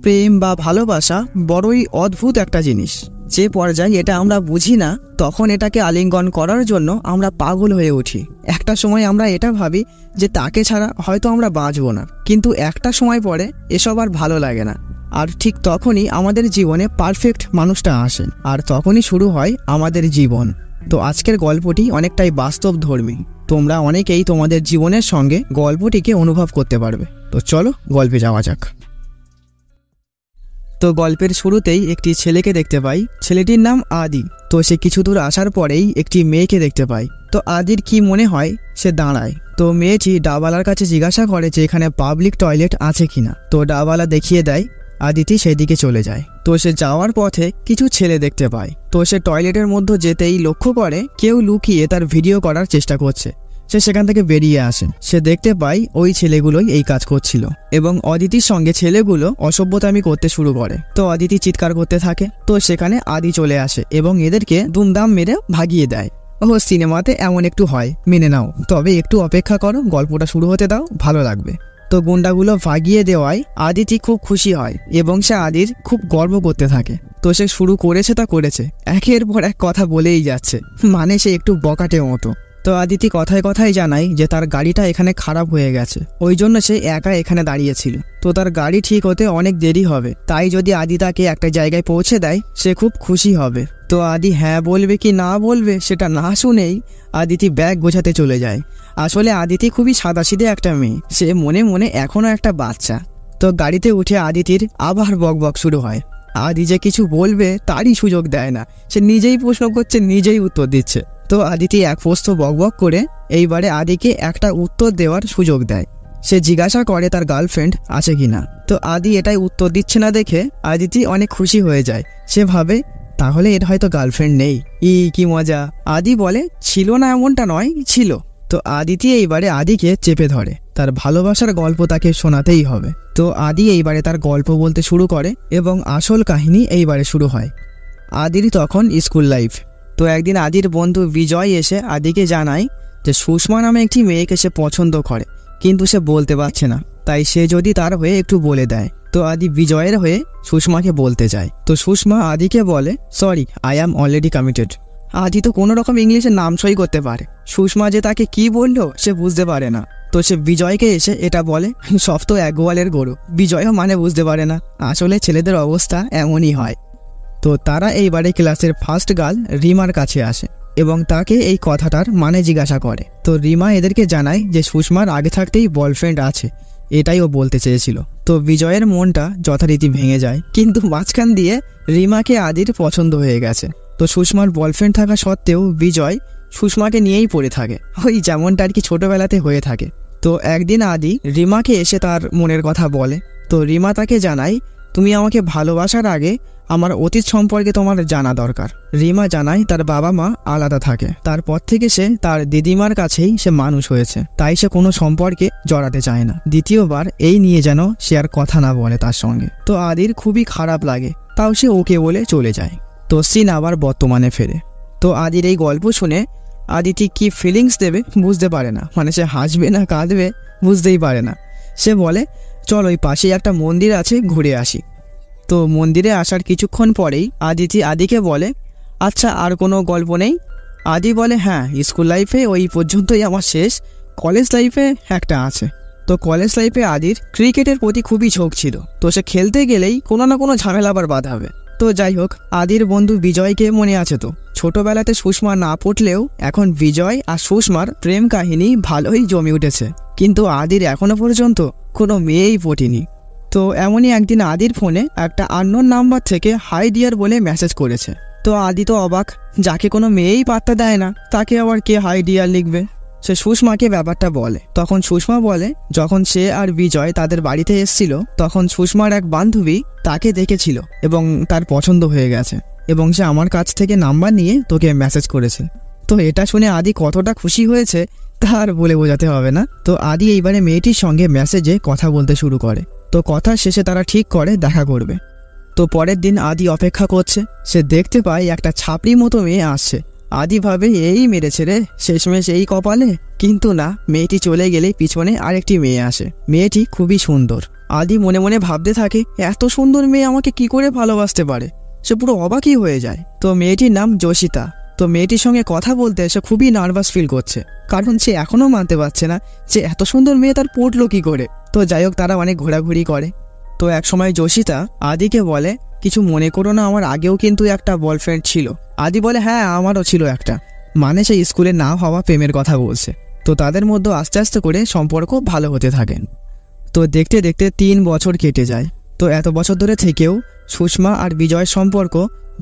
প্রেম বা ভালোবাসা বড়ই অদ্ভুত একটা জিনিস। যে পর্যায়ে এটা আমরা বুঝি না, তখন এটাকে আলিঙ্গন করার জন্য আমরা পাগল হয়ে উঠি। একটা সময় আমরা এটা ভাবি যে তাকে ছাড়া হয়তো আমরা বাঁচবো না, কিন্তু একটা সময় পরে এসব আর ভালো লাগে না। আর ঠিক তখনই আমাদের জীবনে পারফেক্ট মানুষটা আসেন, আর তখনই শুরু হয় আমাদের জীবন। তো আজকের গল্পটি অনেকটাই বাস্তবধর্মী। তোমরা অনেকেই তোমাদের জীবনের সঙ্গে গল্পটিকে অনুভব করতে পারবে। তো চলো গল্পে যাওয়া যাক। তো গল্পের শুরুতেই একটি ছেলেকে দেখতে পাই। ছেলেটির নাম আদি। তো সে কিছু দূর আসার পরেই একটি মেয়েকে দেখতে পাই। তো আদির কি মনে হয়, সে দাঁড়ায়। তো মেয়েটি ডাবালার কাছে জিজ্ঞাসা করে যে এখানে পাবলিক টয়লেট আছে কিনা। তো ডাবালা দেখিয়ে দেয়, আদিতি সেদিকে চলে যায়। তো সে যাওয়ার পথে কিছু ছেলে দেখতে পায়। তো সে টয়লেটের মধ্যে যেতেই লক্ষ্য করে কেউ লুকিয়ে তার ভিডিও করার চেষ্টা করছে। সে সেখান থেকে বেরিয়ে আসে। সে দেখতে পায় ওই ছেলেগুলোই এই কাজ করছিল এবং অদিতির সঙ্গে ছেলেগুলো অসভ্যতামি করতে শুরু করে। তো অদিতি চিৎকার করতে থাকে। তো সেখানে আদি চলে আসে এবং এদেরকে দুমদাম মেরে ভাগিয়ে দেয়। সিনেমাতে এমন একটু হয়, মেনে নাও, তবে একটু অপেক্ষা করো, গল্পটা শুরু হতে দাও, ভালো লাগবে। তো গুন্ডাগুলো ভাগিয়ে দেওয়ায় আদিতি খুব খুশি হয় এবং সে আদির খুব গর্ব করতে থাকে। তো সে শুরু করেছে তা করেছে, একের পর এক কথা বলেই যাচ্ছে, মানে সে একটু বকাটে মতো। তো আদিতি কথায় কথায় জানায় যে তার গাড়িটা এখানে খারাপ হয়ে গেছে, ওই জন্য সে একা এখানে দাঁড়িয়েছিল। তো তার গাড়ি ঠিক হতে অনেক দেরি হবে, তাই যদি আদি তাকে একটা জায়গায় পৌঁছে দেয় সে খুব খুশি হবে। তো আদি হ্যাঁ বলবে কি না বলবে সেটা না শুনেই আদিতি ব্যাগ গোছাতে চলে যায়। আসলে আদিতি খুবই সাদাসিধে একটা মেয়ে, সে মনে মনে এখনো একটা বাচ্চা। তো গাড়িতে উঠে আদিতির আবার বকবক শুরু হয়। আদি যে কিছু বলবে তারই সুযোগ দেয় না, সে নিজেই প্রশ্ন করছে, নিজেই উত্তর দিচ্ছে। তো আদিতি এক প্রস্থ বকবক করে এইবারে আদিকে একটা উত্তর দেওয়ার সুযোগ দেয়। সে জিজ্ঞাসা করে তার গার্লফ্রেন্ড আছে কিনা। তো আদি এটাই উত্তর দিচ্ছে না দেখে আদিতি অনেক খুশি হয়ে যায়। সে ভাবে তাহলে এর হয়তো গার্লফ্রেন্ড নেই, কি মজা। আদি বলে ছিল না এমনটা নয়, ছিল। তো আদিতি এইবারে আদিকে চেপে ধরে, তার ভালোবাসার গল্প তাকে শোনাতেই হবে। তো আদি এইবারে তার গল্প বলতে শুরু করে এবং আসল কাহিনী এইবারে শুরু হয়। আদির তখন স্কুল লাইফ। তো একদিন আদির বন্ধু বিজয় এসে আদিকে জানায় যে সুষমা নামে একটি মেয়েকে সে পছন্দ করে, কিন্তু সে বলতে পারছে না, তাই সে যদি তার হয়ে একটু বলে দেয়। তো আদি বিজয়ের হয়ে সুষমাকে বলতে যায়। তো সুষমা আদিকে বলে sorry, I am already committed. আদি তো কোনো রকম ইংলিশে নাম সই করতে পারে, সুষমা যে তাকে কি বললো সে বুঝতে পারে না। তো সে বিজয়কে এসে এটা বলে, সব তো এক গোয়ালের গরু। বিজয়ও মানে বুঝতে পারে না, আসলে ছেলেদের অবস্থা এমনই হয়। তো তারা এইবারে ক্লাসের ফার্স্ট গার্ল রিমার কাছে আসে এবং তাকে এই কথাটার মানে জিজ্ঞাসা করে। তো রিমা এদেরকে জানায় যে সুষমার আগে থাকতেই বয়ফ্রেন্ড আছে, এটাই ও বলতে চেয়েছিল। তো বিজয়ের মনটা যথারীতি ভেঙে যায়, কিন্তু মাঝখান দিয়ে রিমাকে আদির পছন্দ হয়ে গেছে। তো সুষমার বয়ফ্রেন্ড থাকা সত্ত্বেও বিজয় সুষমাকে নিয়েই পড়ে থাকে, ওই যেমনটা আর কি ছোটবেলাতে হয়ে থাকে। তো একদিন আদি রিমাকে এসে তার মনের কথা বলে। তো রিমা তাকে জানায় তুমি আমাকে ভালোবাসার আগে আমার অতীত সম্পর্কে তোমার জানা দরকার। রিমা জানায় তার বাবা মা আলাদা থাকে, তারপর থেকে সে তার দিদিমার কাছেই সে মানুষ হয়েছে, তাই সে কোনো সম্পর্কে জড়াতে চায় না। দ্বিতীয়বার এই নিয়ে যেন সে আর কথা না বলে তার সঙ্গে। তো আদির খুবই খারাপ লাগে, তাও সে ওকে বলে চলে যায়। তো সিন আবার বর্তমানে ফেরে। তো আদির এই গল্প শুনে আদিতি কি ফিলিংস দেবে বুঝতে পারে না, মানে সে হাসবে না কাঁদবে বুঝতেই পারে না। সে বলে চল ওই পাশেই একটা মন্দির আছে, ঘুরে আসি। তো মন্দিরে আসার কিছুক্ষণ পরেই আদিতি আদিকে বলে আচ্ছা আর কোনো গল্প নেই? আদি বলে হ্যাঁ, স্কুল লাইফে ওই পর্যন্তই আমার শেষ, কলেজ লাইফে একটা আছে। তো কলেজ লাইফে আদির ক্রিকেটের প্রতি খুবই ঝোঁক ছিল, তো সে খেলতে গেলেই কোনো না কোনো ঝামেলা আবার বাঁধাবে। তো যাই হোক, আদির বন্ধু বিজয়কে মনে আছে তো, ছোটবেলাতে সুষমা না পটলেও এখন বিজয় আর সুষমার প্রেম কাহিনী ভালোই জমে উঠেছে, কিন্তু আদির এখনো পর্যন্ত কোনো মেয়েই পটেনি। তো এমনই একদিন আদির ফোনে একটা আননোন নাম্বার থেকে হাই ডিয়ার বলে মেসেজ করেছে। তো আদি তো অবাক, যাকে কোনো মেয়েই পাত্তা দেয় না তাকে আবার কে হাই ডিয়ার লিখবে। সে সুষমাকে ব্যাপারটা বলে। তখন সুষমা বলে যখন সে আর বিজয় তাদের বাড়িতে এসেছিল তখন সুষমার এক বান্ধবী তাকে দেখেছিল এবং তার পছন্দ হয়ে গেছে এবং সে আমার কাছ থেকে নাম্বার নিয়ে তোকে মেসেজ করেছে। তো এটা শুনে আদি কতটা খুশি হয়েছে তার বলে বোঝাতে হবে না। তো আদি এইবারে মেয়েটির সঙ্গে মেসেজে কথা বলতে শুরু করে। তো কথা শেষে তারা ঠিক করে দেখা করবে। তো পরের দিন আদি অপেক্ষা করছে, সে দেখতে পায় একটা ছাপড়ি মতো মেয়ে আসছে। আদি ভাবে এই মেরেছে রে, শেষমেশ এই কপালে। কিন্তু না, মেয়েটি চলে গেলে পিছনে আরেকটি মেয়ে আসে। মেয়েটি খুবই সুন্দর। আদি মনে মনে ভাবতে থাকে এত সুন্দর মেয়ে আমাকে কি করে ভালোবাসতে পারে। সে পুরো অবাকই হয়ে যায়। তো মেয়েটির নাম যোশিতা। তো মেয়েটির সঙ্গে কথা বলতে সে খুবই নার্ভাস ফিল করছে, কারণ সে এখনও মানতে পারছে না যে এত সুন্দর মেয়ে তার পটলো কি করে। তো যাই হোক, তারা অনেক ঘোরাঘুরি করে। তো একসময় যোশিতা আদিকে বলে, কিছু মনে করো না, আমার আগেও কিন্তু একটা বয়ফ্রেন্ড ছিল। আদি বলে, হ্যাঁ আমারও ছিল একটা। মানে সে স্কুলে না হওয়া প্রেমের কথা বলছে। তো তাদের মধ্যে আস্তে আস্তে করে সম্পর্ক ভালো হতে থাকেন। তো দেখতে দেখতে 3 বছর কেটে যায়। তো এত বছর ধরে থেকেও সুষমা আর বিজয়ের সম্পর্ক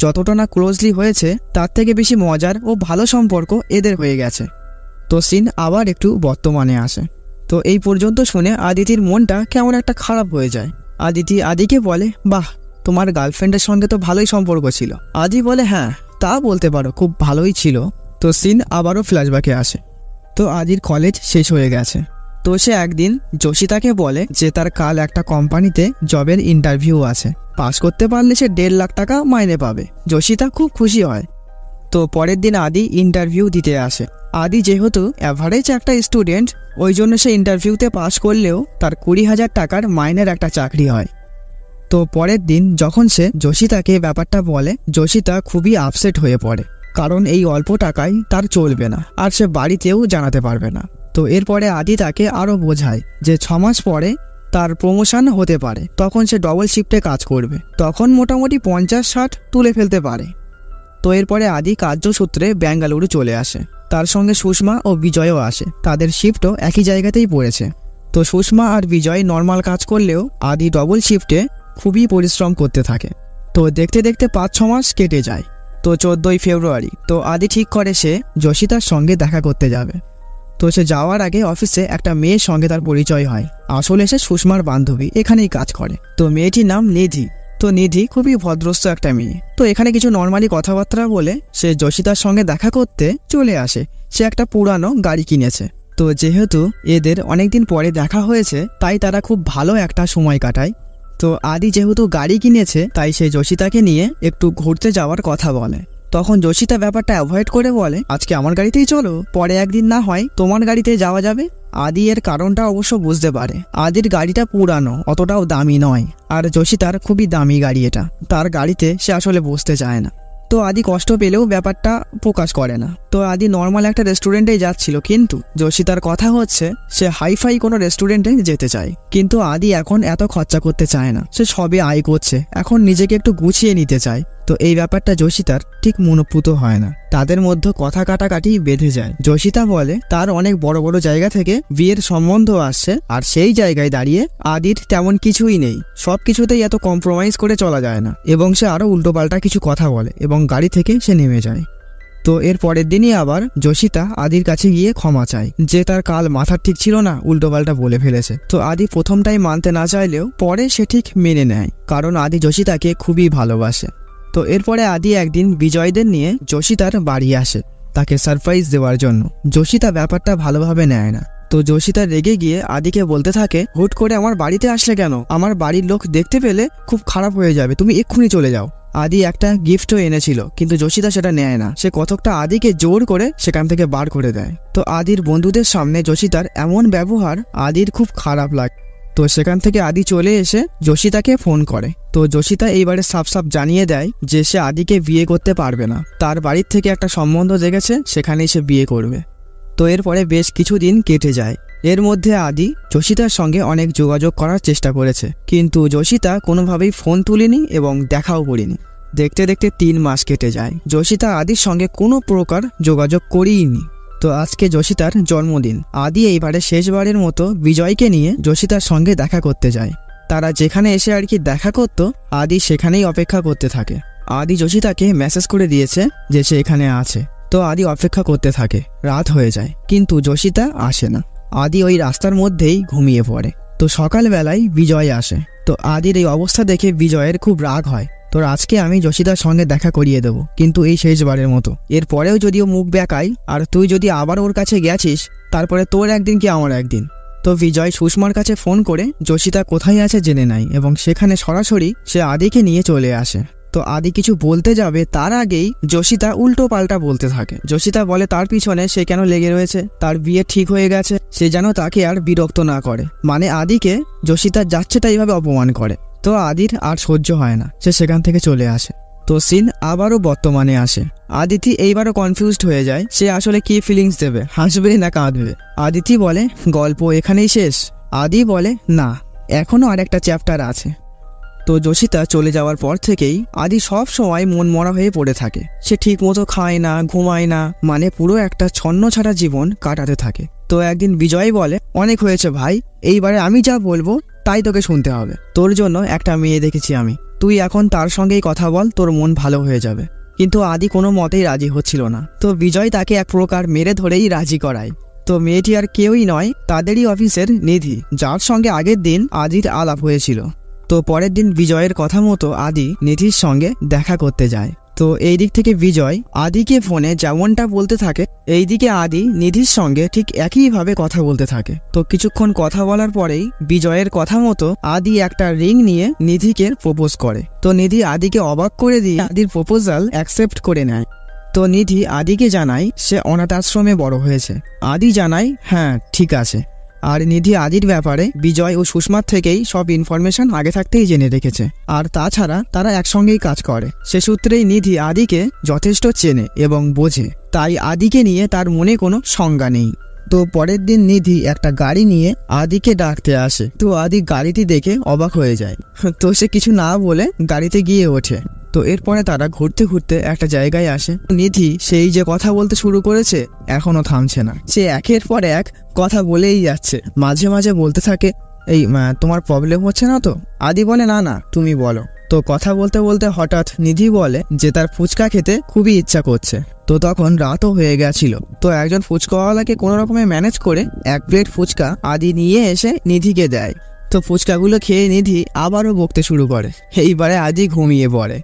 যতটা না ক্লোজলি হয়েছে, তার থেকে বেশি মজার ও ভালো সম্পর্ক এদের হয়ে গেছে। তো সিন আবার একটু বর্তমানে আসে। তো এই পর্যন্ত শুনে আদিতির মনটা কেমন একটা খারাপ হয়ে যায়। আদিতি আদিকে বলে, বাহ, তোমার গার্লফ্রেন্ডের সঙ্গে তো ভালোই সম্পর্ক ছিল। আদি বলে, হ্যাঁ তা বলতে পারো, খুব ভালোই ছিল। তো সিন আবারও ফ্ল্যাশব্যাকে আসে। তো আদির কলেজ শেষ হয়ে গেছে। তো সে একদিন যোশিতাকে বলে যে তার কাল একটা কোম্পানিতে জবের ইন্টারভিউ আছে, পাস করতে পারলে সে 1.5 লাখ টাকা মাইনে পাবে। যোশিতা খুব খুশি হয়। তো পরের দিন আদি ইন্টারভিউ দিতে আসে। আদি যেহেতু অ্যাভারেজ একটা স্টুডেন্ট, ওই জন্য সে ইন্টারভিউতে পাস করলেও তার 20,000 টাকার মাইনের একটা চাকরি হয়। তো পরের দিন যখন সে যোশিতাকে ব্যাপারটা বলে, যোশিতা খুবই আপসেট হয়ে পড়ে, কারণ এই অল্প টাকায় তার চলবে না, আর সে বাড়িতেও জানাতে পারবে না। তো এরপরে আদি তাকে আরও বোঝায় যে 6 মাস পরে তার প্রমোশন হতে পারে, তখন সে ডবল শিফটে কাজ করবে, তখন মোটামুটি 50-60 তুলে ফেলতে পারে। তো এরপরে আদি কার্যসূত্রে বেঙ্গালুরু চলে আসে। তার সঙ্গে সুষমা ও বিজয়ও আসে। তাদের শিফটও একই জায়গাতেই পড়েছে। তো সুষমা আর বিজয় নর্মাল কাজ করলেও আদি ডবল শিফটে খুবই পরিশ্রম করতে থাকে। তো দেখতে দেখতে 5-6 মাস কেটে যায়। তো 14ই ফেব্রুয়ারি তো আদি ঠিক করে সে যোশিতার সঙ্গে দেখা করতে যাবে। তো সে যাওয়ার আগে অফিসে একটা মেয়ের সঙ্গে তার পরিচয় হয়। আসলে সে সুষমার বান্ধবী, এখানেই কাজ করে। তো মেয়েটির নাম নিধি। তো নিধি খুবই ভদ্রস্থ একটা মেয়ে। তো এখানে কিছু নর্মালি কথাবার্তা বলে সে যোশিতার সঙ্গে দেখা করতে চলে আসে। সে একটা পুরানো গাড়ি কিনেছে। তো যেহেতু এদের অনেকদিন পরে দেখা হয়েছে, তাই তারা খুব ভালো একটা সময় কাটায়। তো আদি যেহেতু গাড়ি কিনেছে, তাই সে যোশিতাকে নিয়ে একটু ঘুরতে যাওয়ার কথা বলে। তখন যোশিতা ব্যাপারটা অ্যাভয়েড করে বলে, আজকে আমার গাড়িতেই চলো, পরে একদিন না হয় তোমার গাড়িতে যাওয়া যাবে। আদি এর কারণটা অবশ্য বুঝতে পারে। আদির গাড়িটা পুরানো, অতটাও দামি নয়, আর যোশিতার খুবই দামি গাড়ি এটা। তার গাড়িতে সে আসলে বসতে চায় না। তো আদি কষ্ট পেলেও ব্যাপারটা প্রকাশ করে না। তো আদি নর্মাল একটা রেস্টুরেন্টে যাচ্ছিল, কিন্তু যোশিতার কথা হচ্ছে সে হাইফাই কোনো রেস্টুরেন্টে যেতে চায়। কিন্তু আদি এখন এত খরচা করতে চায় না, সে সবে আয় করছে, এখন নিজেকে একটু গুছিয়ে নিতে চায়। তো এই ব্যাপারটা যোশিতার ঠিক মনোপুত হয় না। তাদের মধ্যে কথা কাটাকাটি বেঁধে যায়। যোশিতা বলে তার অনেক বড় বড় জায়গা থেকে বিয়ের সম্বন্ধ আসছে, আর সেই জায়গায় দাঁড়িয়ে আদির তেমন কিছুই নেই। সবকিছুতেই এত কম্প্রোমাইজ করে চলা যায় না। এবং সে আরো উল্টোপাল্টা কিছু কথা বলে এবং গাড়ি থেকে সে নেমে যায়। তো এর পরের দিনই আবার যোশিতা আদির কাছে গিয়ে ক্ষমা চায় যে তার কাল মাথার ঠিক ছিল না, উল্টোপাল্টা বলে ফেলেছে। তো আদি প্রথমটাই মানতে না চাইলেও পরে সে ঠিক মেনে নেয়, কারণ আদি যোশিতাকে খুবই ভালোবাসে। তো এরপরে আদি একদিন বিজয়দের নিয়ে যোশিতার বাড়ি আসে তাকে সারপ্রাইজ দেওয়ার জন্য। যোশিতা ব্যাপারটা ভালোভাবে নেয় না। তো যোশিতা রেগে গিয়ে আদিকে বলতে থাকে, হুট করে আমার বাড়িতে আসলে কেন? আমার বাড়ির লোক দেখতে পেলে খুব খারাপ হয়ে যাবে, তুমি এক্ষুনি চলে যাও। আদি একটা গিফটও এনেছিল, কিন্তু যোশিতা সেটা নেয় না। সে কতকটা আদিকে জোর করে সেখান থেকে বার করে দেয়। তো আদির বন্ধুদের সামনে যোশিতার এমন ব্যবহার আদির খুব খারাপ লাগে। তো সেখান থেকে আদি চলে এসে যোশিতাকে ফোন করে। তো যোশিতা এইবারে সাফ সাফ জানিয়ে দেয় যে সে আদিকে বিয়ে করতে পারবে না। তার বাড়ির থেকে একটা সম্বন্ধ জেগেছে, সেখানেই সে বিয়ে করবে। তো এরপরে বেশ কিছুদিন কেটে যায়। এর মধ্যে আদি যোশিতার সঙ্গে অনেক যোগাযোগ করার চেষ্টা করেছে, কিন্তু যোশিতা কোনোভাবেই ফোন তুলেনি এবং দেখাও করেনি। দেখতে দেখতে 3 মাস কেটে যায়। যোশিতা আদির সঙ্গে কোনো প্রকার যোগাযোগ করেইনি। তো আজকে যোশিতার জন্মদিন। আদি এইবারে শেষবারের মতো বিজয়কে নিয়ে যোশিতার সঙ্গে দেখা করতে যায়। তারা যেখানে এসে আর কি দেখা করত, আদি সেখানেই অপেক্ষা করতে থাকে। আদি যোশিতাকে মেসেজ করে দিয়েছে যে সে এখানে আছে। তো আদি অপেক্ষা করতে থাকে। রাত হয়ে যায়, কিন্তু যোশিতা আসে না। আদি ওই রাস্তার মধ্যেই ঘুমিয়ে পড়ে। তো সকালবেলায় বিজয় আসে। তো আদির এই অবস্থা দেখে বিজয়ের খুব রাগ হয়। তোর আজকে আমি যোশিতার সঙ্গে দেখা করিয়ে দেবো, কিন্তু এই শেষবারের মতো। এরপরেও যদিও মুখ বেঁকাই আর তুই যদি আবার ওর কাছে গেছিস, তারপরে তোর একদিন কি আমার একদিন। তো বিজয় সুষমার কাছে ফোন করে যোশিতা কোথায় আছে জেনে নেয় এবং সেখানে সরাসরি সে আদিকে নিয়ে চলে আসে। তো আদি কিছু বলতে যাবে তার আগেই যোশিতা উল্টো পাল্টা বলতে থাকে। যোশিতা বলে তার পিছনে সে কেন লেগে রয়েছে, তার বিয়ে ঠিক হয়ে গেছে, সে যেন তাকে আর বিরক্ত না করে। মানে আদিকে যোশিতা যাচ্ছে তাই ভাবে অপমান করে। তো আদির আর সহ্য হয় না, সে সেখান থেকে চলে আসে। তো সিন আবারও বর্তমানে আসে। আদিতি এইবারও কনফিউজড হয়ে যায়, সে আসলে কি ফিলিংস দেবে, হাসবে না কাঁদবে। আদিতি বলে গল্প এখানেই শেষ। আদি বলে না, এখনো আরেকটা চ্যাপ্টার আছে। তো যোশিতা চলে যাওয়ার পর থেকেই আদি সব সময় মন মরা হয়ে পড়ে থাকে। সে ঠিক মতো খায় না, ঘুমায় না, মানে পুরো একটা ছন্ন ছাড়া জীবন কাটাতে থাকে। তো একদিন বিজয় বলে অনেক হয়েছে ভাই, এইবারে আমি যা বলবো তাই তোকে শুনতে হবে। তোর জন্য একটা মেয়ে দেখেছি আমি, তুই এখন তার সঙ্গেই কথা বল, তোর মন ভালো হয়ে যাবে। কিন্তু আদি কোনো মতেই রাজি হচ্ছিল না। তো বিজয় তাকে এক প্রকার মেরে ধরেই রাজি করায়। তো মেয়েটি আর কেউই নয়, তাদেরই অফিসের নিধি, যার সঙ্গে আগের দিন আদির আলাপ হয়েছিল। তো পরের দিন বিজয়ের কথা মতো আদি নিধির সঙ্গে দেখা করতে যায়। তো এই দিক থেকে বিজয় আদিকে ফোনে যেমনটা বলতে থাকে, এইদিকে আদি নিধির সঙ্গে ঠিক একইভাবে কথা বলতে থাকে। তো কিছুক্ষণ কথা বলার পরেই বিজয়ের কথা মতো আদি একটা রিং নিয়ে নিধিকে প্রপোজ করে। তো নিধি আদিকে অবাক করে দিয়ে আদির প্রপোজাল অ্যাকসেপ্ট করে নেয়। তো নিধি আদিকে জানায় সে অনাথ আশ্রমে বড় হয়েছে। আদি জানায় হ্যাঁ ঠিক আছে। আর নিধি আদির ব্যাপারে বিজয় ও সুষমার থেকেই সব ইনফরমেশন আগে থাকতেই জেনে রেখেছে। আর তাছাড়া তারা একসঙ্গেই কাজ করে, সে সূত্রেই নিধি আদিকে যথেষ্ট চেনে এবং বোঝে। তাই আদিকে নিয়ে তার মনে কোনো সংজ্ঞা নেই। তো পরের দিন নিধি একটা গাড়ি নিয়ে আদিকে ডাকতে আসে। তো আদি গাড়িটি দেখে অবাক হয়ে যায়। তো সে কিছু না বলে গাড়িতে গিয়ে ওঠে। তো এরপরে তারা ঘুরতে ঘুরতে একটা জায়গায় আসে। নিধি সেই যে কথা বলতে শুরু করেছে এখনো থামছে না, সে একের পর এক কথা বলেই যাচ্ছে। মাঝে মাঝে বলতে থাকে এই তোমার প্রবলেম হচ্ছে না তো? আদি বলে না না, তুমি বলো। তো কথা বলতে বলতে হঠাৎ নিধি বলে যে তার ফুচকা খেতে খুবই ইচ্ছা করছে। তো তখন রাতও হয়ে গেছিল। তো একজন ফুচকাওয়ালাকে কোনো রকমে ম্যানেজ করে এক প্লেট ফুচকা আদি নিয়ে এসে নিধিকে দেয়। তো ফুচকাগুলো খেয়ে নিধি আবারও বকতে শুরু করে। এইবারে আদি ঘুমিয়ে পড়ে।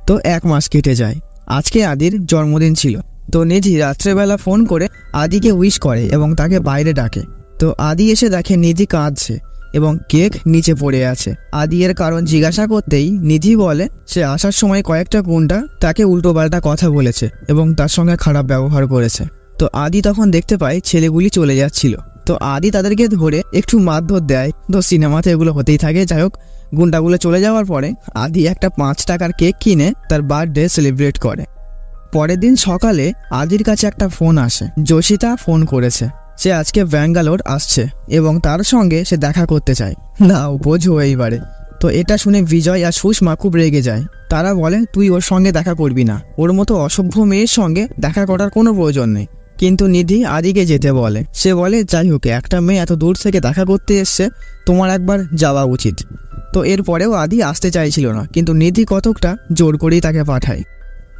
তো 1 মাস কেটে যায়। আজকে আদির জন্মদিন ছিল। তো নিধি রাত্রেবেলা ফোন করে আদিকে উইশ করে এবং তাকে বাইরে ডাকে। তো আদি এসে দেখে নিধি কাঁদছে এবং কেক নিচে পড়ে আছে। আদি এর কারণ জিজ্ঞাসা করতেই নিধি বলে সে আসার সময় কয়েকটা গুন্ডা তাকে উল্টোপাল্টা কথা বলেছে এবং তার সঙ্গে খারাপ ব্যবহার করেছে। তো আদি তখন দেখতে পায় ছেলেগুলি চলে যাচ্ছিল। তো আদি তাদেরকে ধরে একটু মারধর দেয়। তো সিনেমাতে এগুলো হতেই থাকে। যাই হোক, গুন্ডাগুলো চলে যাওয়ার পরে আদি একটা 5 টাকার কেক কিনে তার বার্থডে সেলিব্রেট করে। পরের দিন সকালে আদির কাছে একটা ফোন আসে। যোশিতা ফোন করেছে, সে আজকে ব্যাঙ্গালোর আসছে এবং তার সঙ্গে সে দেখা করতে চায়। নাও বোঝো এইবারে। তো এটা শুনে বিজয় আর সুষমা খুব রেগে যায়। তারা বলে তুই ওর সঙ্গে দেখা করবি না, ওর মতো অসভ্য মেয়ের সঙ্গে দেখা করার কোনো প্রয়োজন নেই। কিন্তু নিধি আদিকে যেতে বলে। সে বলে যাই হোক, একটা মেয়ে এত দূর থেকে দেখা করতে এসছে, তোমার একবার যাওয়া উচিত। তো এরপরেও আদি আসতে চাইছিল না, কিন্তু নিধি কতকটা জোর করেই তাকে পাঠায়।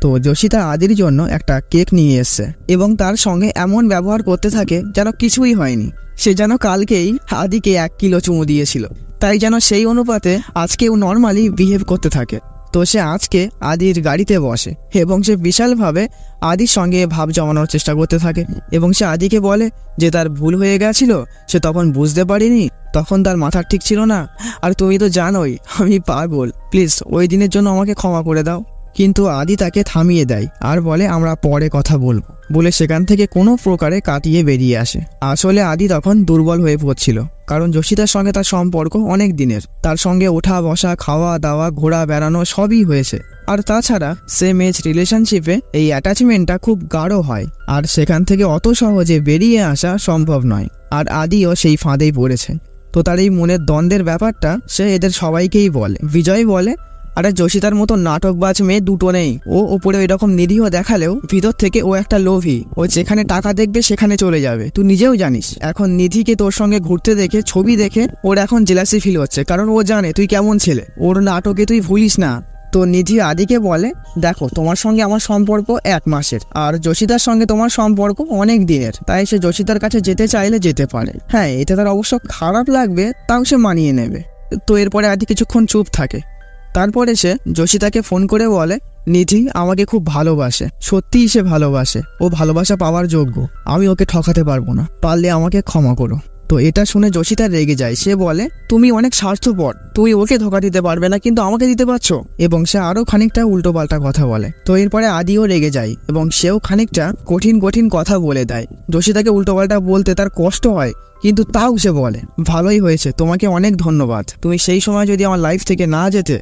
তো যোশিতা আদির জন্য একটা কেক নিয়ে এসছে এবং তার সঙ্গে এমন ব্যবহার করতে থাকে যেন কিছুই হয়নি। সে যেন কালকেই আদিকে 1 কিলো চুমু দিয়েছিল, তাই যেন সেই অনুপাতে আজকেও নর্মালি বিহেভ করতে থাকে। তো সে আজকে আদির গাড়িতে বসে এবং সে বিশালভাবে আদির সঙ্গে ভাব জমানোর চেষ্টা করতে থাকে এবং সে আদিকে বলে যে তার ভুল হয়ে গেছিল, সে তখন বুঝতে পারিনি, তখন তার মাথা ঠিক ছিল না, আর তুমি তো জানোই আমি পাগল, প্লিজ ওই দিনের জন্য আমাকে ক্ষমা করে দাও। কিন্তু আদি তাকে থামিয়ে দেয় আর বলে আমরা পরে কথা বলবো, বলে সেখান থেকে কোনো প্রকারে কাটিয়ে বেরিয়ে আসে। আসলে আদি তখন দুর্বল হয়ে পড়ছিল, কারণ যোশিতার সঙ্গে তার সম্পর্ক অনেক দিনের। তার সঙ্গে ওঠা বসা, খাওয়া দাওয়া, ঘোরা বেড়ানো সবই হয়েছে। আর তাছাড়া সেম এজ রিলেশনশিপে এই অ্যাটাচমেন্টটা খুব গাঢ় হয়, আর সেখান থেকে অত সহজে বেরিয়ে আসা সম্ভব নয়। আর আদিও সেই ফাঁদেই পড়েছে। তো তার এই মনের দ্বন্দ্বের ব্যাপারটা সে এদের সবাইকেই বলে। বিজয় বলে আরে যোশিতার মতো নাটকবাজ মেয়ে দুটো নেই, ও ওপরে এরকম নিরীহ দেখালেও ভিতর থেকে ও একটা লোভী, ও যেখানে টাকা দেখবে সেখানে চলে যাবে, তুই নিজেও জানিস। এখন নিধিকে তোর সঙ্গে ঘুরতে দেখে, ছবি দেখে ওর এখন জেলাসি ফিল হচ্ছে, কারণ ও জানে তুই কেমন ছেলে, ওর নাটকে তুই ভুলিস না। তো নিধি আদিকে বলে দেখো তোমার সঙ্গে আমার সম্পর্ক 1 মাসের, আর যোশিতার সঙ্গে তোমার সম্পর্ক অনেক দিনের, তাই সে যোশিতার কাছে যেতে চাইলে যেতে পারে। হ্যাঁ, এতে তার অবশ্য খারাপ লাগবে, তাও সে মানিয়ে নেবে। তো এরপরে আদি কিছুক্ষণ চুপ থাকে। তারপরে সে যোশিতাকে ফোন করে বলে নিধি আমাকে খুব ভালোবাসে, সত্যিই সে ভালোবাসে, ও ভালোবাসা পাওয়ার যোগ্য, আমি ওকে ঠকাতে পারবো না, পারলে আমাকে ক্ষমা করো। তো এটা শুনে যোশিতা রেগে যায়। সে বলে, তুমি অনেক স্বার্থপর, তুই ওকে ধোকা দিতে পারবে না কিন্তু আমাকে দিতে পারছো। এবং সে আরো খানিকটা উল্টোপাল্টা কথা বলে। তো এরপরে আদিও রেগে যায় এবং সেও খানিকটা কঠিন কঠিন কথা বলে দেয়। যোশিতাকে উল্টোপাল্টা বলতে তার কষ্ট হয়, কিন্তু তাও সে বলে, ভালোই হয়েছে, তোমাকে অনেক ধন্যবাদ, তুমি সেই সময় যদি আমার লাইফ থেকে না যেতে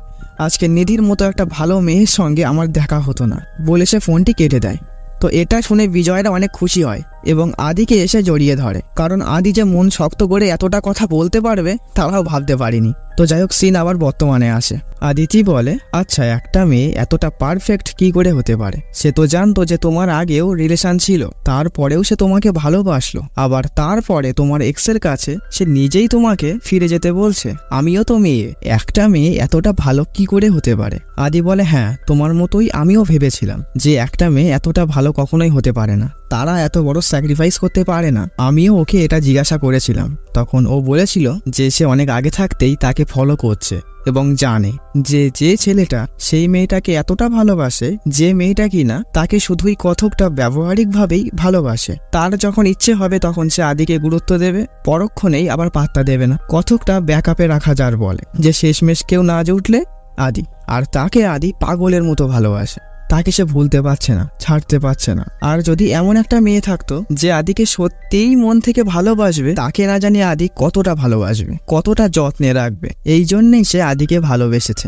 আজকে নিধির মতো একটা ভালো মেয়ের সঙ্গে আমার দেখা হতো না, বলে সে ফোনটি কেটে দেয়। তো এটা শুনে বিজয়রা অনেক খুশি হয় এবং আদিকে এসে জড়িয়ে ধরে, কারণ আদি যে মন শক্ত করে এতটা কথা বলতে পারবে তারাও ভাবতে পারিনি। তো যাই হোক, সিন আবার বর্তমানে আসে। আদিতি বলে, আচ্ছা একটা মেয়ে এতটা পারফেক্ট কি করে হতে পারে? সে তো জানতো যে তোমার আগেও রিলেশন ছিল, তারপরেও সে তোমাকে ভালোবাসলো, আবার তারপরে তোমার এক্সের কাছে সে নিজেই তোমাকে ফিরে যেতে বলছে। আমিও তো মেয়ে, একটা মেয়ে এতটা ভালো কি করে হতে পারে? আদি বলে, হ্যাঁ তোমার মতোই আমিও ভেবেছিলাম যে একটা মেয়ে এতটা ভালো কখনোই হতে পারে না, তারা এত বড় স্যাক্রিফাইস করতে পারে না। আমিও ওকে এটা জিজ্ঞাসা করেছিলাম, তখন ও বলেছিল যে সে অনেক আগে থাকতেই তাকে ফলো করছে এবং জানে যে যে ছেলেটা সেই মেয়েটাকে এতটা ভালোবাসে, যে মেয়েটা কিনা তাকে শুধুই কথকটা ব্যবহারিকভাবেই ভালোবাসে, তার যখন ইচ্ছে হবে তখন সে আদিকে গুরুত্ব দেবে, পরক্ষণেই আবার পাত্তা দেবে না। কথকটা ব্যাকআপে রাখা যার বলে, যে শেষমেশ কেউ না জুটলে আদি, আর তাকে আদি পাগলের মতো ভালোবাসে, তাকে সে ভুলতে পারছে না, ছাড়তে পারছে না। আর যদি এমন একটা মেয়ে থাকতো যে আদিকে সত্যিই মন থেকে ভালোবাসবে, তাকে না জানি আদি কতটা ভালোবাসবে, কতটা যত্নে রাখবে, এই জন্যই সে আদিকে ভালোবেসেছে।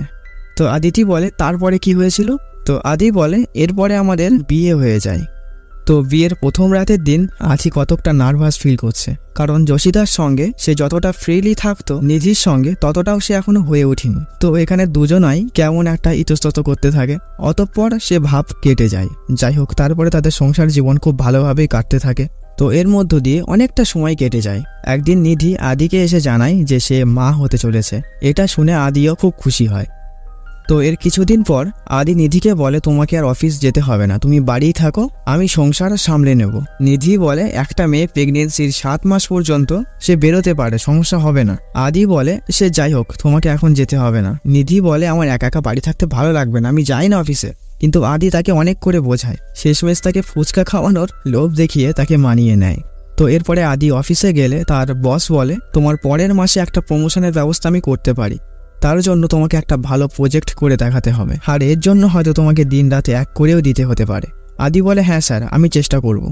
তো আদিতি বলে, তারপরে কি হয়েছিল? তো আদি বলে, এরপরে আমাদের বিয়ে হয়ে যায়। তো বিয়ের প্রথম রাতের দিন আদি কতটা নার্ভাস ফিল করছে, কারণ যোশিতার সঙ্গে সে যতটা ফ্রিলি থাকতো নিধির সঙ্গে ততটাও সে এখনো হয়ে ওঠেনি। তো এখানে দুজনাই কেমন একটা ইতস্তত করতে থাকে, অতঃপর সে ভাব কেটে যায়। যাই হোক, তারপরে তাদের সংসার জীবন খুব ভালোভাবেই কাটতে থাকে। তো এর মধ্য দিয়ে অনেকটা সময় কেটে যায়। একদিন নিধি আদিকে এসে জানায় যে সে মা হতে চলেছে। এটা শুনে আদিও খুব খুশি হয়। তো এর কিছুদিন পর আদি নিধিকে বলে, তোমাকে আর অফিস যেতে হবে না, তুমি বাড়িই থাকো, আমি সংসার সামলে নেব। নিধি বলে, একটা মেয়ে প্রেগনেন্সির 7 মাস পর্যন্ত সে বেরোতে পারে, সমস্যা হবে না। আদি বলে, সে যাই হোক, তোমাকে এখন যেতে হবে না। নিধি বলে, আমার একা একা বাড়ি থাকতে ভালো লাগবে না, আমি যাই না অফিসে। কিন্তু আদি তাকে অনেক করে বোঝায়, শেষমেশ তাকে ফুচকা খাওয়ানোর লোভ দেখিয়ে তাকে মানিয়ে নেয়। তো এরপরে আদি অফিসে গেলে তার বস বলে, তোমার পরের মাসে একটা প্রমোশনের ব্যবস্থা আমি করতে পারি, তার জন্য তোমাকে একটা ভালো প্রজেক্ট করে দেখাতে হবে, আর এর জন্য হয়তো তোমাকে দিন রাতে এক করেও দিতে হতে পারে। আদি বলে, হ্যাঁ স্যার, আমি চেষ্টা করব।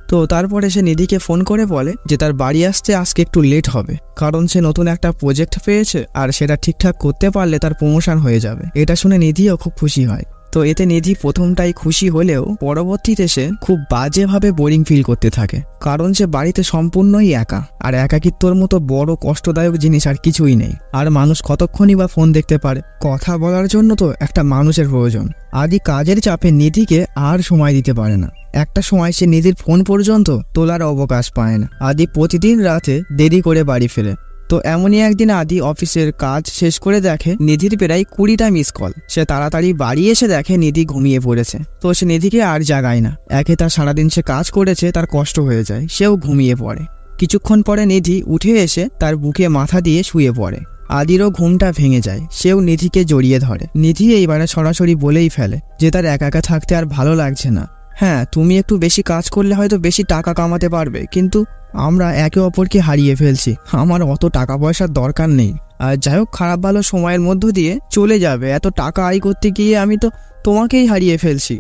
তো তারপরে সে নিধিকে ফোন করে বলে যে তার বাড়ি আসতে আজকে একটু লেট হবে, কারণ সে নতুন একটা প্রজেক্ট পেয়েছে আর সেটা ঠিকঠাক করতে পারলে তার প্রমোশন হয়ে যাবে। এটা শুনে নিধিও খুব খুশি হয়। তো এতে নিধি প্রথমটাই খুশি হলেও পরবর্তীতে সে খুব বাজেভাবে বোরিং ফিল করতে থাকে, কারণ সে বাড়িতে সম্পূর্ণই একা, আর একাকিত্বর মতো বড় কষ্টদায়ক জিনিস আর কিছুই নেই। আর মানুষ কতক্ষণই বা ফোন দেখতে পারে, কথা বলার জন্য তো একটা মানুষের প্রয়োজন। আদি কাজের চাপে নিধিকে আর সময় দিতে পারে না। একটা সময় সে নিধির ফোন পর্যন্ত তোলার অবকাশ পায় না। আদি প্রতিদিন রাতে দেরি করে বাড়ি ফেরে। তো এমনই একদিন আদি অফিসের কাজ শেষ করে দেখে নিধির প্রায় 20টা মিস কল। সে তাড়াতাড়ি বাড়ি এসে দেখে নিধি ঘুমিয়ে পড়েছে। তো সে নিধিকে আর জাগায় না। একে তার সারাদিন সে কাজ করেছে, তার কষ্ট হয়ে যায়, সেও ঘুমিয়ে পড়ে। কিছুক্ষণ পরে নিধি উঠে এসে তার বুকে মাথা দিয়ে শুয়ে পড়ে। আদিরও ঘুমটা ভেঙে যায়, সেও নিধিকে জড়িয়ে ধরে। নিধি এইবারে সরাসরি বলেই ফেলে যে তার একা একা থাকতে আর ভালো লাগছে না। হ্যাঁ, তুমি একটু বেশি কাজ করলে হয়তো বেশি টাকা কামাতে পারবে, কিন্তু আমরা একে অপরকে হারিয়ে ফেলছি, আমার অত টাকা পয়সার দরকার নেই। আর যাই হোক, খারাপ ভালো সময়ের মধ্য দিয়ে চলে যাবে, এত টাকা আয় করতে গিয়ে আমি তো তোমাকেই হারিয়ে ফেলছি।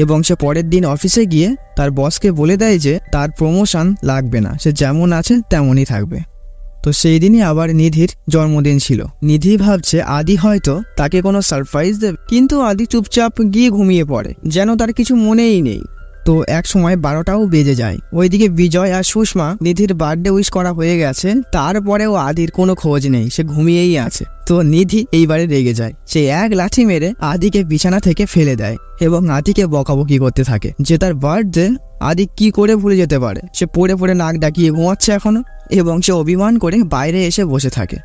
এবং সে পরের দিন অফিসে গিয়ে তার বসকে বলে দেয় যে তার প্রমোশন লাগবে না, সে যেমন আছে তেমনই থাকবে। তো সেই দিনই আবার নিধির জন্মদিন ছিল। নিধি ভাবছে আদি হয়তো তাকে কোনো সারপ্রাইজ দেবে, কিন্তু আদি চুপচাপ গিয়ে ঘুমিয়ে পড়ে, যেন তার কিছু মনেই নেই। তো এক সময় 12টাও বেজে যায়। ওইদিকে বিজয় আর সুষমা নিধির বার্থডে উইশ করা হয়ে গেছে, তারপরেও আদির কোনো খোঁজ নেই, সে ঘুমিয়েই আছে। তো নিধি এইবারে রেগে যায়, সে এক লাঠি মেরে আদিকে বিছানা থেকে ফেলে দেয় এবং আদিকে বকাবকি করতে থাকে যে তার বার্থডে আদি কি করে ভুলে যেতে পারে। সে পড়ে পড়ে নাক ডাকিয়ে ঘুমাচ্ছে এখনো, এবং সে অভিমান করে বাইরে এসে বসে থাকে।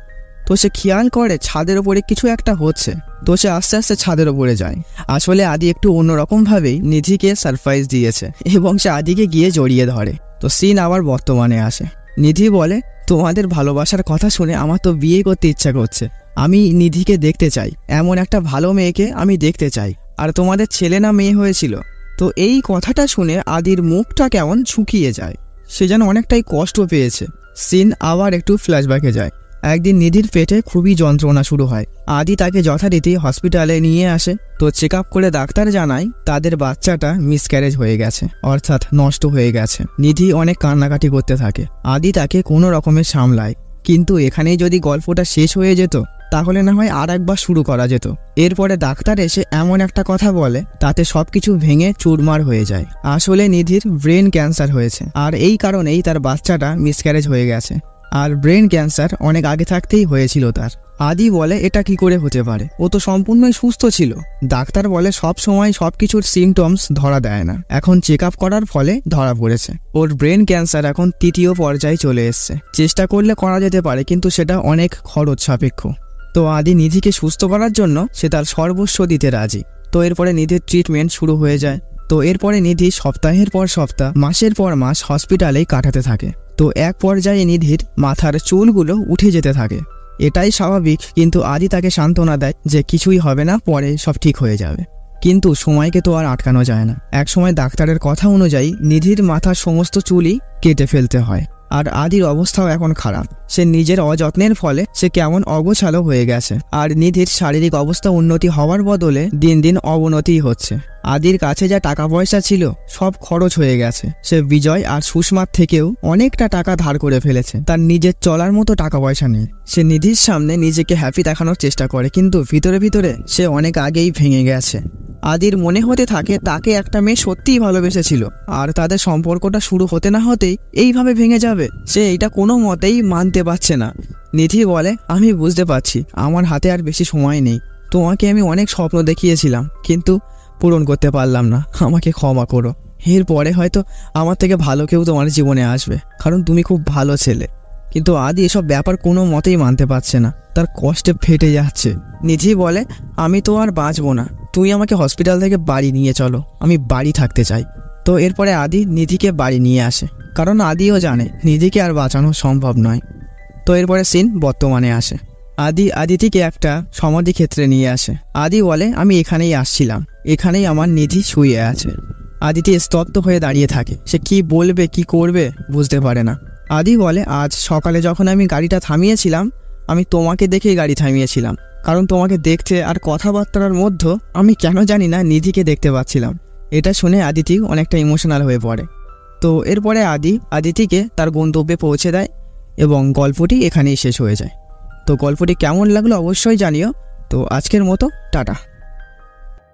তো সে খেয়াল করে ছাদের ওপরে কিছু একটা হচ্ছে, তো সে আস্তে আস্তে ছাদের ওপরে যায়। আসলে আদি একটু অন্যরকম ভাবেই নিধিকে সারপ্রাইজ দিয়েছে এবং সে আদিকে গিয়ে জড়িয়ে ধরে। তো সিন আবার বর্তমানে আসে। নিধি বলে, তোমাদের ভালোবাসার কথা শুনে আমার তো বিয়ে করতে ইচ্ছা করছে, আমি নিধিকে দেখতে চাই, এমন একটা ভালো মেয়েকে আমি দেখতে চাই। আর তোমাদের ছেলে না মেয়ে হয়েছিল? তো এই কথাটা শুনে আদির মুখটা কেমন শুকিয়ে যায়, সে যেন অনেকটাই কষ্ট পেয়েছে। সিন আবার একটু ফ্ল্যাশব্যাকে যায়। একদিন নিধির পেটে খুবই যন্ত্রণা শুরু হয়। আদি তাকে যথারীতি হসপিটালে নিয়ে আসে। তো চেক আপ করে ডাক্তার জানায় তাদের বাচ্চাটা মিসক্যারেজ হয়ে গেছে, অর্থাৎ নষ্ট হয়ে গেছে। নিধি অনেক কান্নাকাটি করতে থাকে। আদি তাকে কোনো রকমের সামলায়, কিন্তু এখানেই যদি গল্পটা শেষ হয়ে যেত তাহলে না হয় আর একবার শুরু করা যেত। এরপরে ডাক্তার এসে এমন একটা কথা বলে তাতে সবকিছু ভেঙে চুরমার হয়ে যায়। আসলে নিধির ব্রেন ক্যান্সার হয়েছে, আর এই কারণেই তার বাচ্চাটা মিসক্যারেজ হয়ে গেছে। আর ব্রেন ক্যান্সার অনেক আগে থাকতেই হয়েছিল তার। আদি বলে এটা কি করে হতে পারে, ও তো সম্পূর্ণই সুস্থ ছিল। ডাক্তার বলে সব সময় সবকিছুর সিমটমস ধরা দেয় না, এখন চেক আপ করার ফলে ধরা পড়েছে। ওর ব্রেন ক্যান্সার এখন 3য় পর্যায়ে চলে এসছে। চেষ্টা করলে করা যেতে পারে, কিন্তু সেটা অনেক খরচ সাপেক্ষ। তো আদি নিধিকে সুস্থ করার জন্য সে তার সর্বস্ব দিতে রাজি। তো এরপরে নিধির ট্রিটমেন্ট শুরু হয়ে যায়। তো এরপরে নিধি সপ্তাহের পর সপ্তাহ, মাসের পর মাস হসপিটালেই কাটাতে থাকে। তো এক পর্যায়ে নিধির মাথার চুলগুলো উঠে যেতে থাকে। এটাই স্বাভাবিক, কিন্তু আদি তাকে সান্ত্বনা দেয় যে কিছুই হবে না, পরে সব ঠিক হয়ে যাবে। কিন্তু সময়কে তো আর আটকানো যায় না। এক সময় ডাক্তারের কথা অনুযায়ী নিধির মাথার সমস্ত চুলই কেটে ফেলতে হয়। আর আদির অবস্থাও এখন খারাপ। সে নিজের অযত্নের ফলে সে কেমন অগোছালো হয়ে গেছে। আর নিধির শারীরিক অবস্থা উন্নতি হওয়ার বদলে দিন দিন অবনতিই হচ্ছে। আদির কাছে যা টাকা পয়সা ছিল সব খরচ হয়ে গেছে। সে বিজয় আর সুষমার থেকেও অনেকটা টাকা ধার করে ফেলেছে। তার নিজের চলার মতো টাকা পয়সা নেই। সে নিধির সামনে নিজেকে হ্যাপি দেখানোর চেষ্টা করে, কিন্তু ভিতরে ভিতরে সে অনেক আগেই ভেঙে গেছে। আদির মনে হতে থাকে তাকে একটা মেয়ে সত্যিই ভালোবেসেছিল, আর তাদের সম্পর্কটা শুরু হতে না হতেই এইভাবে ভেঙে যাবে। সে এটা কোনো মতেই মানতে পারছে না। নিধি বলে, আমি বুঝতে পারছি আমার হাতে আর বেশি সময় নেই। তোমাকে আমি অনেক স্বপ্ন দেখিয়েছিলাম, কিন্তু পূরণ করতে পারলাম না। আমাকে ক্ষমা করো। এরপরে হয়তো আমার থেকে ভালো কেউ তোমার জীবনে আসবে, কারণ তুমি খুব ভালো ছেলে। কিন্তু আদি এসব ব্যাপার কোনো মতেই মানতে পারছে না। তার কষ্টে ফেটে যাচ্ছে। নিধি বলে, আমি তো আর বাঁচবো না, তুই আমাকে হসপিটাল থেকে বাড়ি নিয়ে চলো, আমি বাড়ি থাকতে চাই। তো এরপরে আদি নিধিকে বাড়ি নিয়ে আসে, কারণ আদিও জানে নিধিকে আর বাঁচানো সম্ভব নয়। তো এরপরে সিন বর্তমানে আসে। আদি আদিতিকে একটা সমাধি ক্ষেত্রে নিয়ে আসে। আদি বলে, আমি এখানেই আসছিলাম, এখানেই আমার নিধি শুয়ে আছে। আদিতি স্তব্ধ হয়ে দাঁড়িয়ে থাকে। সে কি বলবে কি করবে বুঝতে পারে না। আদি বলে, আজ সকালে যখন আমি গাড়িটা থামিয়েছিলাম, আমি তোমাকে দেখেই গাড়ি থামিয়েছিলাম, কারণ তোমাকে দেখতে আর কথাবার্তার মধ্যে আমি কেন জানি না নিধিকে দেখতে পাচ্ছিলাম। এটা শুনে আদিতি অনেকটা ইমোশনাল হয়ে পড়ে। তো এরপরে আদিতিকে তার গন্তব্যে পৌঁছে দেয় এবং গল্পটি এখানেই শেষ হয়ে যায়। তো গল্পটি কেমন লাগলো অবশ্যই জানিও। তো আজকের মতো টাটা।